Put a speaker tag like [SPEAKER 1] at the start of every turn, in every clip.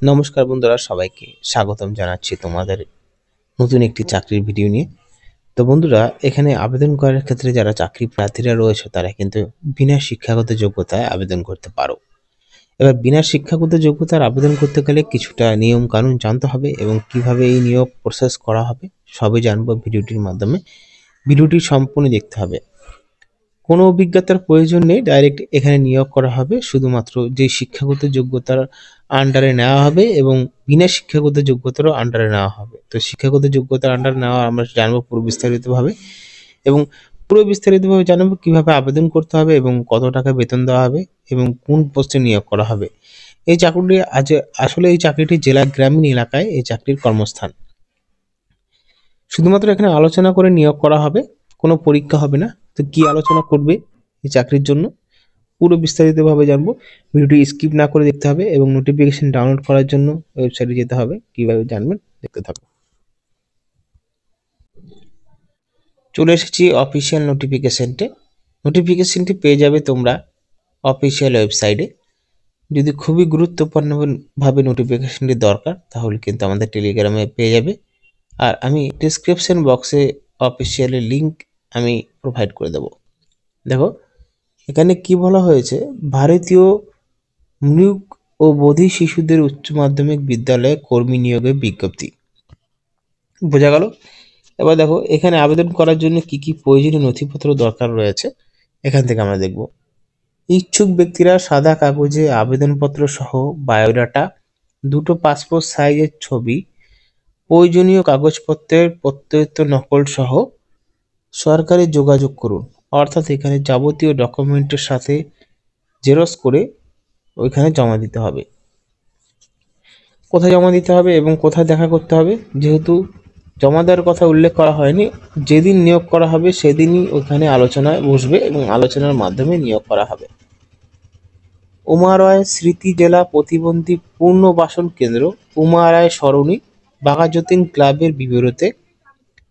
[SPEAKER 1] নমস্কার বন্ধুরা, সবাইকে স্বাগতম জানাচ্ছি তোমাদের নতুন একটি চাকরির ভিডিও নিয়ে। তো বন্ধুরা, এখানে আবেদন করার ক্ষেত্রে যারা চাকরি প্রার্থীরা রয়েছে তারা কিন্তু বিনা শিক্ষাগত যোগ্যতায় আবেদন করতে পারো। এবার বিনা শিক্ষাগত যোগ্যতার আবেদন করতে গেলে কিছুটা নিয়ম কানুন জানতে হবে এবং কিভাবে এই নিয়োগ প্রসেস করা হবে সবই জানবো ভিডিওটির মাধ্যমে। ভিডিওটি সম্পূর্ণ দেখতে হবে। কোনো অভিজ্ঞতার প্রয়োজন নেই, ডাইরেক্ট এখানে নিয়োগ করা হবে। শুধুমাত্র যে শিক্ষাগত যোগ্যতার আন্ডারে নেওয়া হবে এবং বিনা শিক্ষাগত যোগ্যতারও আন্ডারে নেওয়া হবে। তো শিক্ষাগত যোগ্যতার আন্ডারে নেওয়া আমরা জানবো পুরো বিস্তারিতভাবে, এবং পুরো বিস্তারিতভাবে জানাবো কিভাবে আবেদন করতে হবে এবং কত টাকা বেতন দেওয়া হবে এবং কোন পোস্টে নিয়োগ করা হবে। এই চাকরিটি আসলে এই চাকরিটি জেলা গ্রামীণ এলাকায় এই চাকরির কর্মস্থান। শুধুমাত্র এখানে আলোচনা করে নিয়োগ করা হবে, কোনো পরীক্ষা হবে না। তো কি আলোচনা করবে এই চাকরির জন্য পুরো বিস্তারিতভাবে জানবো। ভিডিওটি স্কিপ না করে দেখতে হবে এবং নোটিফিকেশন ডাউনলোড করার জন্য ওয়েবসাইটে যেতে হবে। কিভাবে জানবেন দেখতে থাকুন। চলে এসেছি অফিসিয়াল নোটিফিকেশনটি পেয়ে যাবে তোমরা অফিসিয়াল ওয়েবসাইটে। যদি খুবই গুরুত্বপূর্ণভাবে নোটিফিকেশনটি দরকার তাহলে কিন্তু আমাদের টেলিগ্রামে পেয়ে যাবে, আর আমি ডিসক্রিপশন বক্সে অফিসিয়ালের লিঙ্ক আমি প্রোভাইড করে দেব। দেখো এখানে কি বলা হয়েছে, ভারতীয় মৃগ ও বধির শিশুদের উচ্চ মাধ্যমিক বিদ্যালয়ে কর্মী নিয়োগের বিজ্ঞপ্তি। বোঝা গেল? এবার দেখো এখানে আবেদন করার জন্য কি কি প্রয়োজনীয় নথিপত্র দরকার রয়েছে এখান থেকে আমরা দেখব। ইচ্ছুক ব্যক্তিরা সাদা কাগজে আবেদনপত্র সহ বায়োডাটা, দুটো পাসপোর্ট সাইজের ছবি, প্রয়োজনীয় কাগজপত্রের প্রত্যয়িত নকল সহ সরকারি যোগাযোগ করুন। অর্থাৎ এখানে যাবতীয় ডকুমেন্টের সাথে জেরক্স করে ওইখানে জমা দিতে হবে। কোথায় জমা দিতে হবে এবং কোথায় দেখা করতে হবে, যেহেতু জমা দেওয়ার কথা উল্লেখ করা হয়নি, যেদিন নিয়োগ করা হবে সেদিনই ওইখানে আলোচনায় বসবে এবং আলোচনার মাধ্যমে নিয়োগ করা হবে। উমারায় স্মৃতি জেলা প্রতিবন্ধী পুনর্বাসন কেন্দ্র, উমারায় সরণি, বাঘাযতীন ক্লাবের বিবরতে,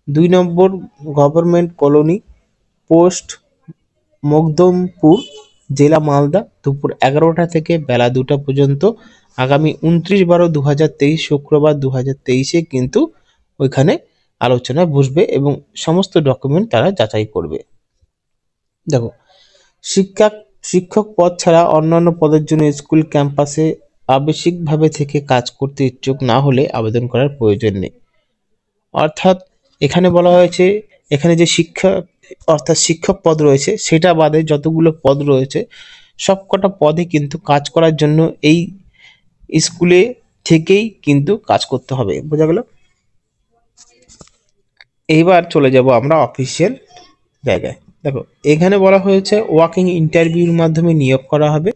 [SPEAKER 1] 2 নম্বর গভর্নমেন্ট কলোনি, পোস্ট মকদমপুর, জেলা মালদা, দুপুর 11টা থেকে বেলা 2টা পর্যন্ত। আগামী 29/12/2023 শুক্রবার 2023 কিন্তু ওইখানে আলোচনায় বসবে এবং সমস্ত ডকুমেন্ট তারা যাচাই করবে। দেখো শিক্ষক পদ ছাড়া অন্যান্য পদের জন্য স্কুল ক্যাম্পাসে আবশ্যিকভাবে থেকে কাজ করতে ইচ্ছুক না হলে আবেদন করার প্রয়োজন নেই। অর্থাৎ এখানে বলা হয়েছে এখানে যে শিক্ষক পদ রয়েছে সেটা বাদে যতগুলো পদ রয়েছে সবকটা পদে কিন্তু কাজ করার জন্য এই স্কুলে থেকেই কিন্তু কাজ করতে হবে। বোঝা গেল? এইবার চলে যাব আমরা অফিসিয়াল জায়গায়। দেখো এখানে বলা হয়েছে ওয়াকিং ইন্টারভিউর মাধ্যমে নিয়োগ করা হবে।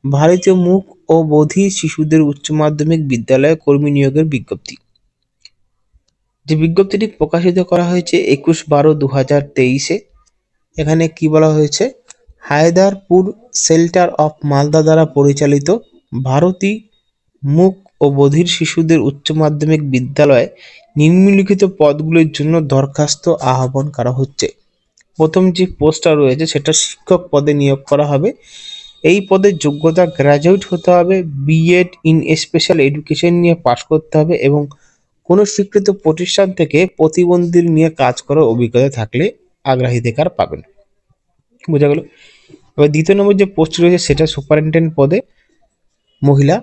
[SPEAKER 1] ভারতীয় মূক ও বধির শিশুদের উচ্চ মাধ্যমিক বিদ্যালয়ে কর্মী নিয়োগের বিজ্ঞপ্তি। যে বিজ্ঞপ্তিটি প্রকাশিত করা হয়েছে 21/12/2023। এখানে কি বলা হয়েছে, হায়দারপুর শেল্টার অফ মালদা দ্বারা পরিচালিত ভারতী মূক ও বধির শিশুদের উচ্চ মাধ্যমিক বিদ্যালয়ে নিম্নলিখিত পদগুলির জন্য দরখাস্ত আহ্বান করা হচ্ছে। প্রথম যে পোস্টটা রয়েছে সেটা শিক্ষক পদে নিয়োগ করা হবে। এই পদের যোগ্যতা গ্র্যাজুয়েট হতে হবে, বিএড ইন স্পেশাল এডুকেশন নিয়ে পাশ করতে হবে এবং কোনো স্বীকৃত প্রতিষ্ঠান থেকে প্রতিবন্ধী নিয়ে কাজ করার অভিজ্ঞতা থাকলে অগ্রাধিকার পাবেন। বোঝা গেল? এবার দ্বিতীয় নম্বর যে পোস্ট রয়েছে সেটা সুপারিনটেন্ডেন্ট পদে মহিলা।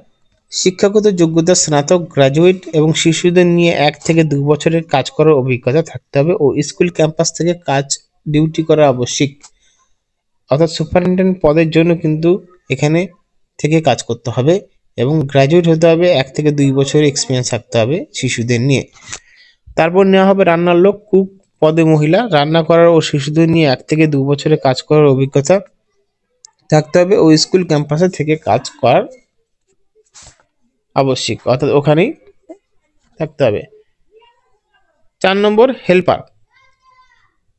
[SPEAKER 1] শিক্ষাগত যোগ্যতা স্নাতক, গ্র্যাজুয়েট এবং শিশুদের নিয়ে 1 থেকে 2 বছরের কাজ করার অভিজ্ঞতা থাকতে হবে ও স্কুল ক্যাম্পাস থেকে কাজ ডিউটি করা আবশ্যিক। অর্থাৎ সুপারিনটেন্ডেন্ট পদের জন্য কিন্তু এখানে থেকে কাজ করতে হবে এবং গ্র্যাজুয়েট হতে হবে, 1 থেকে 2 বছরের এক্সপিরিয়েন্স থাকতে হবে শিশুদের নিয়ে। তারপর নেওয়া হবে রান্নার লোক, কুক পদে মহিলা। রান্না করার ও শিশুদের নিয়ে 1 থেকে 2 বছরের কাজ করার অভিজ্ঞতা থাকতে হবে ও স্কুল ক্যাম্পাসে থেকে কাজ করার আবশ্যিক, অর্থাৎ ওখানেই থাকতে হবে। 4 নম্বর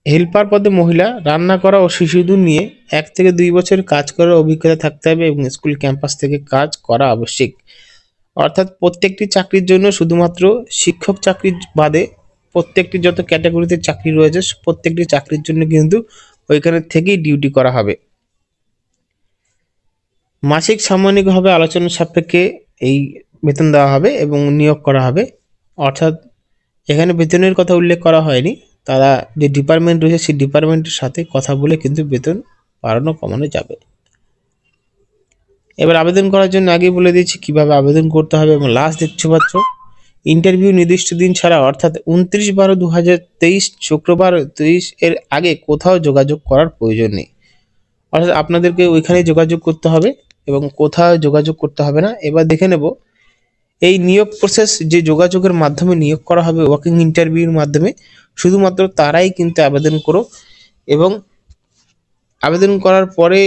[SPEAKER 1] হেল্পার পদে মহিলা। রান্না করা ও শিশুদের নিয়ে 1 থেকে 2 বছরের কাজ করার অভিজ্ঞতা থাকতে হবে এবং স্কুল ক্যাম্পাস থেকে কাজ করা আবশ্যিক। অর্থাৎ প্রত্যেকটি চাকরির জন্য শুধুমাত্র শিক্ষক চাকরি বাদে প্রত্যেকটি যত ক্যাটাগরিতে চাকরি রয়েছে প্রত্যেকটি চাকরির জন্য কিন্তু ওইখানে থেকেই ডিউটি করা হবে। মাসিক সাময়িকভাবে আলোচনা সাপেক্ষে এই বেতন দেওয়া হবে এবং নিয়োগ করা হবে। অর্থাৎ এখানে বেতনের কথা উল্লেখ করা হয়নি, তারা যে ডিপার্টমেন্ট রয়েছে সেই ডিপার্টমেন্টের সাথে কথা বলে কিন্তু বেতন বাড়ানো কমানো যাবে। এবার আবেদন করার জন্য আগেই বলে দিচ্ছি কিভাবে আবেদন করতে হবে এবং লাস্ট দেখতে পাচ্ছ ইন্টারভিউ নির্দিষ্ট দিন ছাড়া অর্থাৎ 29/12/2023 শুক্রবার 30 এর আগে কোথাও যোগাযোগ করার প্রয়োজন নেই। অর্থাৎ আপনাদেরকে ওইখানে যোগাযোগ করতে হবে এবং কোথাও যোগাযোগ করতে হবে না। এবার দেখে নেব এই নিয়োগ প্রসেস, যে যোগাযোগের মাধ্যমে নিয়োগ করা হবে ওয়াকিং ইন্টারভিউর মাধ্যমে, শুধুমাত্র তারাই কিন্তু আবেদন করো এবং আবেদন করার পরে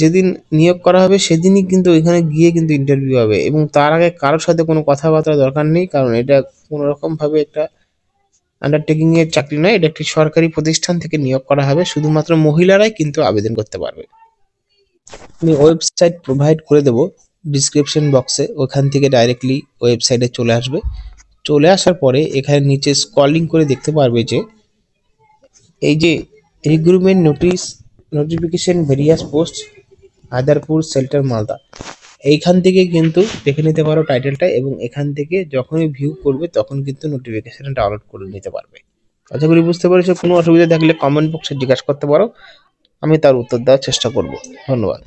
[SPEAKER 1] যেদিন নিয়োগ করা হবে সেদিনই কিন্তু ওইখানে গিয়ে কিন্তু ইন্টারভিউ হবে এবং তার আগে কারোর সাথে কোনো কথাবার্তা দরকার নেই, কারণ এটা কোনো রকমভাবে একটা আন্ডারটেকিং এর চাকরি নয়, এটা একটি সরকারি প্রতিষ্ঠান থেকে নিয়োগ করা হবে, শুধুমাত্র মহিলারাই কিন্তু আবেদন করতে পারবে। আমি ওয়েবসাইট প্রোভাইড করে দেবো ডিসক্রিপশন বক্সে, ওখান থেকে ডাইরেক্টলি ওয়েবসাইটে চলে আসবে। চলে আসার পরে এখানে নিচে স্ক্রলিং করে দেখতে পারবে যে এই যে recruitment notice notification various post Haidarpur shelter Malda, এইখান থেকে কিন্তু দেখে নিতে পারো টাইটেলটা এবং এখান থেকে যখনই ভিউ করবে তখন কিন্তু নোটিফিকেশন ডাউনলোড করে নিতে পারবে। আশা করি বুঝতে পেরেছো। কোনো অসুবিধা থাকলে কমেন্ট বক্সে জিজ্ঞাসা করতে পারো, আমি তার উত্তর দেওয়ার চেষ্টা করব। ধন্যবাদ।